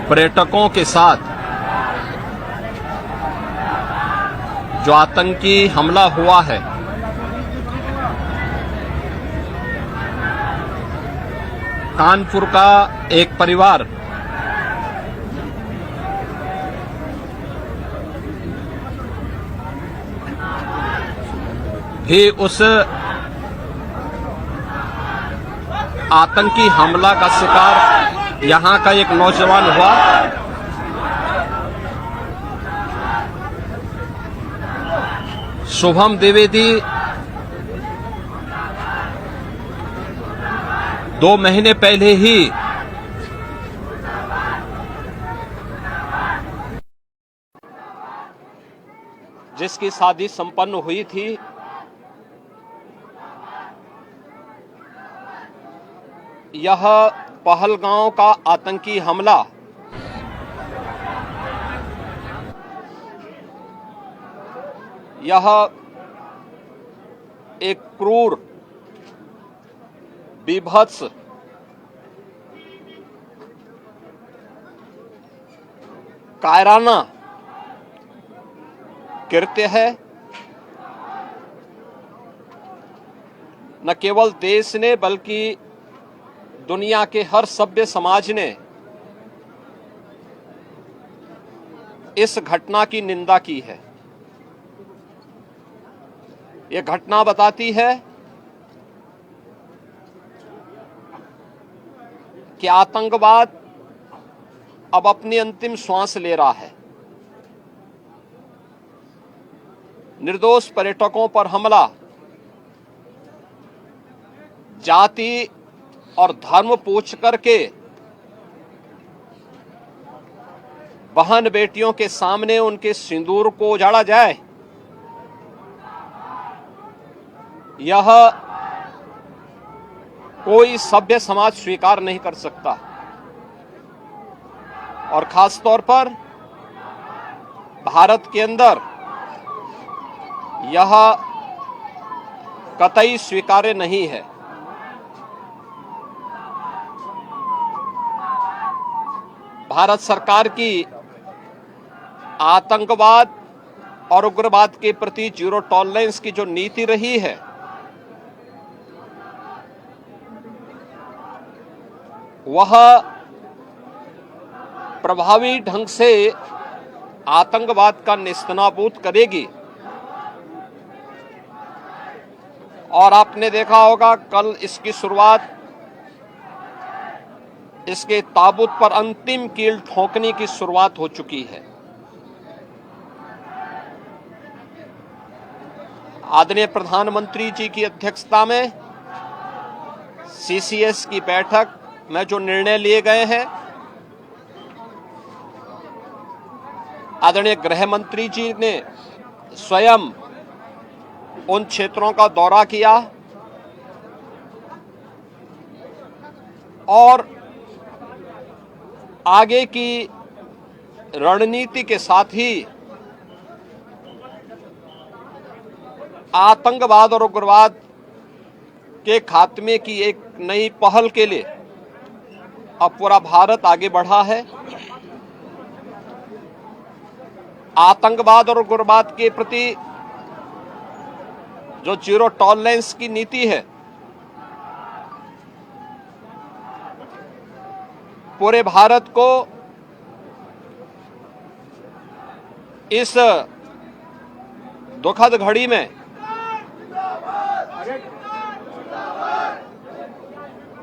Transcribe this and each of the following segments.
पर्यटकों के साथ जो आतंकी हमला हुआ है, कानपुर का एक परिवार भी उस आतंकी हमला का शिकार यहां का एक नौजवान हुआ। शुभम द्विवेदी 2 महीने पहले ही जिसकी शादी संपन्न हुई थी, यह पहलगांव का आतंकी हमला यह एक क्रूर, बीभत्स, कायराना कृत्य है। न केवल देश ने बल्कि दुनिया के हर सभ्य समाज ने इस घटना की निंदा की है। यह घटना बताती है कि आतंकवाद अब अपनी अंतिम श्वास ले रहा है। निर्दोष पर्यटकों पर हमला जाति और धर्म पूछ करके बहन बेटियों के सामने उनके सिंदूर को उजाड़ा जाए, यह कोई सभ्य समाज स्वीकार नहीं कर सकता। और खास तौर पर भारत के अंदर यह कतई स्वीकार्य नहीं है। भारत सरकार की आतंकवाद और उग्रवाद के प्रति जीरो टॉलरेंस की जो नीति रही है, वह प्रभावी ढंग से आतंकवाद का नेस्तनाबूद करेगी। और आपने देखा होगा, कल इसकी शुरुआत, इसके ताबूत पर अंतिम कील ठोकने की शुरुआत हो चुकी है। आदरणीय प्रधानमंत्री जी की अध्यक्षता में सीसीएस की बैठक में जो निर्णय लिए गए हैं, आदरणीय गृह मंत्री जी ने स्वयं उन क्षेत्रों का दौरा किया और आगे की रणनीति के साथ ही आतंकवाद और उग्रवाद के खात्मे की एक नई पहल के लिए अब पूरा भारत आगे बढ़ा है। आतंकवाद और उग्रवाद के प्रति जो जीरो टॉलरेंस की नीति है, पूरे भारत को इस दुखद घड़ी में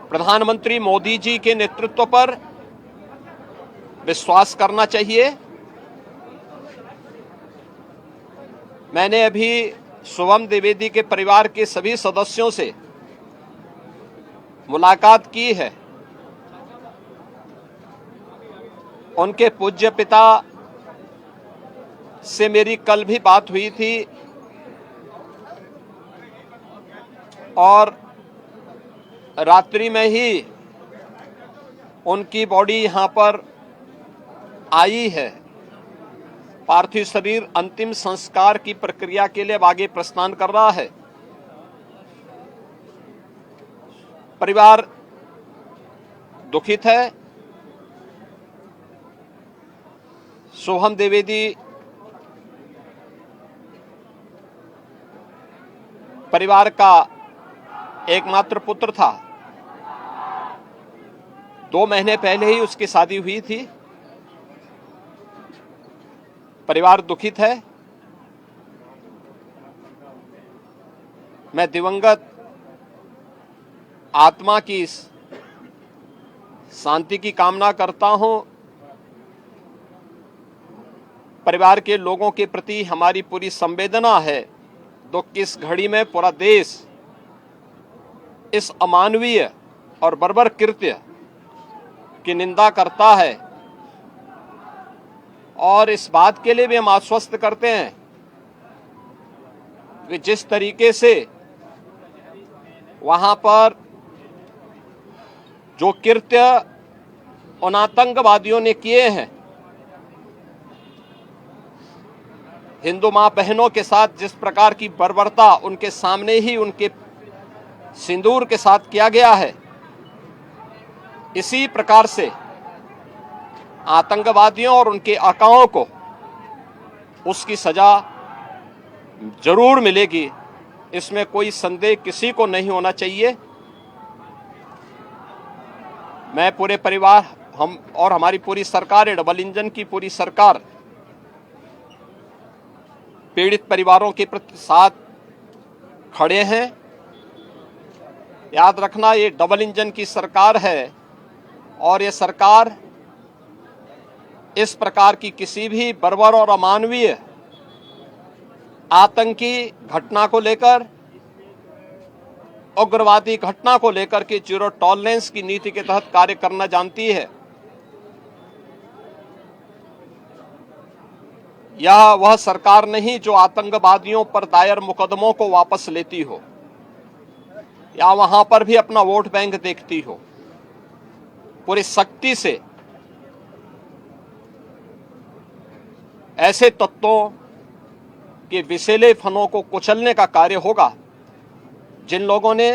प्रधानमंत्री मोदी जी के नेतृत्व पर विश्वास करना चाहिए। मैंने अभी शुभम द्विवेदी के परिवार के सभी सदस्यों से मुलाकात की है। उनके पूज्य पिता से मेरी कल भी बात हुई थी और रात्रि में ही उनकी बॉडी यहां पर आई है। पार्थिव शरीर अंतिम संस्कार की प्रक्रिया के लिए अब आगे प्रस्थान कर रहा है। परिवार दुखित है। सोहम द्विवेदी परिवार का एकमात्र पुत्र था। 2 महीने पहले ही उसकी शादी हुई थी। परिवार दुखित है। मैं दिवंगत आत्मा की शांति की कामना करता हूं। परिवार के लोगों के प्रति हमारी पूरी संवेदना है। दुख की इस घड़ी में पूरा देश इस अमानवीय और बर्बर कृत्य की निंदा करता है और इस बात के लिए भी हम आश्वस्त करते हैं कि जिस तरीके से वहां पर जो कृत्य उन आतंकवादियों ने किए हैं, हिंदू मां बहनों के साथ जिस प्रकार की बर्बरता उनके सामने ही उनके सिंदूर के साथ किया गया है, इसी प्रकार से आतंकवादियों और उनके आकाओं को उसकी सजा जरूर मिलेगी। इसमें कोई संदेह किसी को नहीं होना चाहिए। मैं पूरे परिवार, हम और हमारी पूरी सरकार, डबल इंजन की पूरी सरकार पीड़ित परिवारों के प्रति साथ खड़े हैं। याद रखना, ये डबल इंजन की सरकार है और ये सरकार इस प्रकार की किसी भी बर्बर और अमानवीय आतंकी घटना को लेकर, उग्रवादी घटना को लेकर के जीरो टॉलरेंस की नीति के तहत कार्य करना जानती है। यह वह सरकार नहीं जो आतंकवादियों पर दायर मुकदमों को वापस लेती हो या वहां पर भी अपना वोट बैंक देखती हो। पूरी सख्ती से ऐसे तत्वों के विषैले फनों को कुचलने का कार्य होगा जिन लोगों ने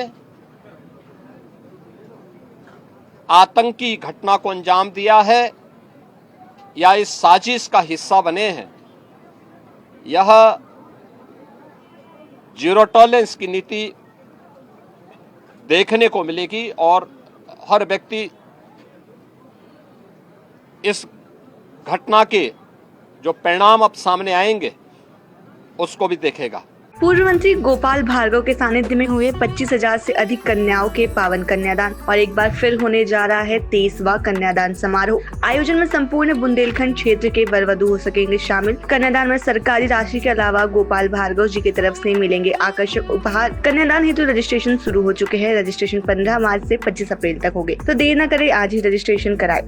आतंकी घटना को अंजाम दिया है या इस साजिश का हिस्सा बने हैं। यह जीरो टॉलरेंस की नीति देखने को मिलेगी और हर व्यक्ति इस घटना के जो परिणाम अब सामने आएंगे उसको भी देखेगा। पूर्व मंत्री गोपाल भार्गव के सानिध्य में हुए 25,000 से अधिक कन्याओं के पावन कन्यादान और एक बार फिर होने जा रहा है 23वां कन्यादान समारोह। आयोजन में संपूर्ण बुंदेलखंड क्षेत्र के वरवधु हो सकेंगे शामिल। कन्यादान में सरकारी राशि के अलावा गोपाल भार्गव जी की तरफ से मिलेंगे आकर्षक उपहार। कन्यादान हेतु रजिस्ट्रेशन शुरू हो चुके हैं। रजिस्ट्रेशन 15 मार्च से 25 अप्रैल तक होंगे, तो देर न करें, आज ही रजिस्ट्रेशन कराएं।